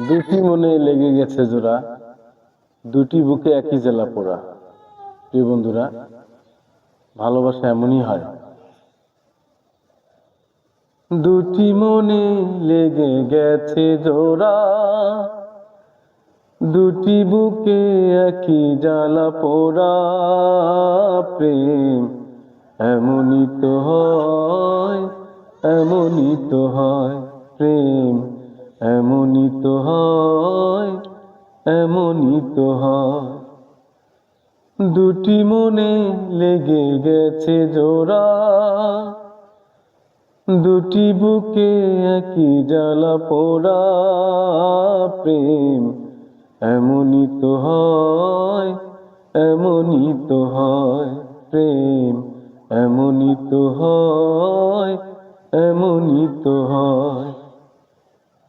দুটি মনে লেগে গেছে জোড়া, দুটি বুকে একই জ্বালা পোড়া। প্রিয় বন্ধুরা, ভালোবাসা এমনই হয়। দুটি মনে লেগে গেছে জোড়া, দুটি বুকে একই জ্বালা পোড়া। প্রেম এমনই তো হয়, এমনই তো হয়। প্রেম এমনই তো হয়, এমনই তো হয়। দুটি মনে লেগে গেছে জোড়া, দুটি বুকে একই জ্বালা পোড়া। প্রেম এমনই তো হয়, এমনই তো হয়। প্রেম এমনই তো হয়, এমনই তো হয়।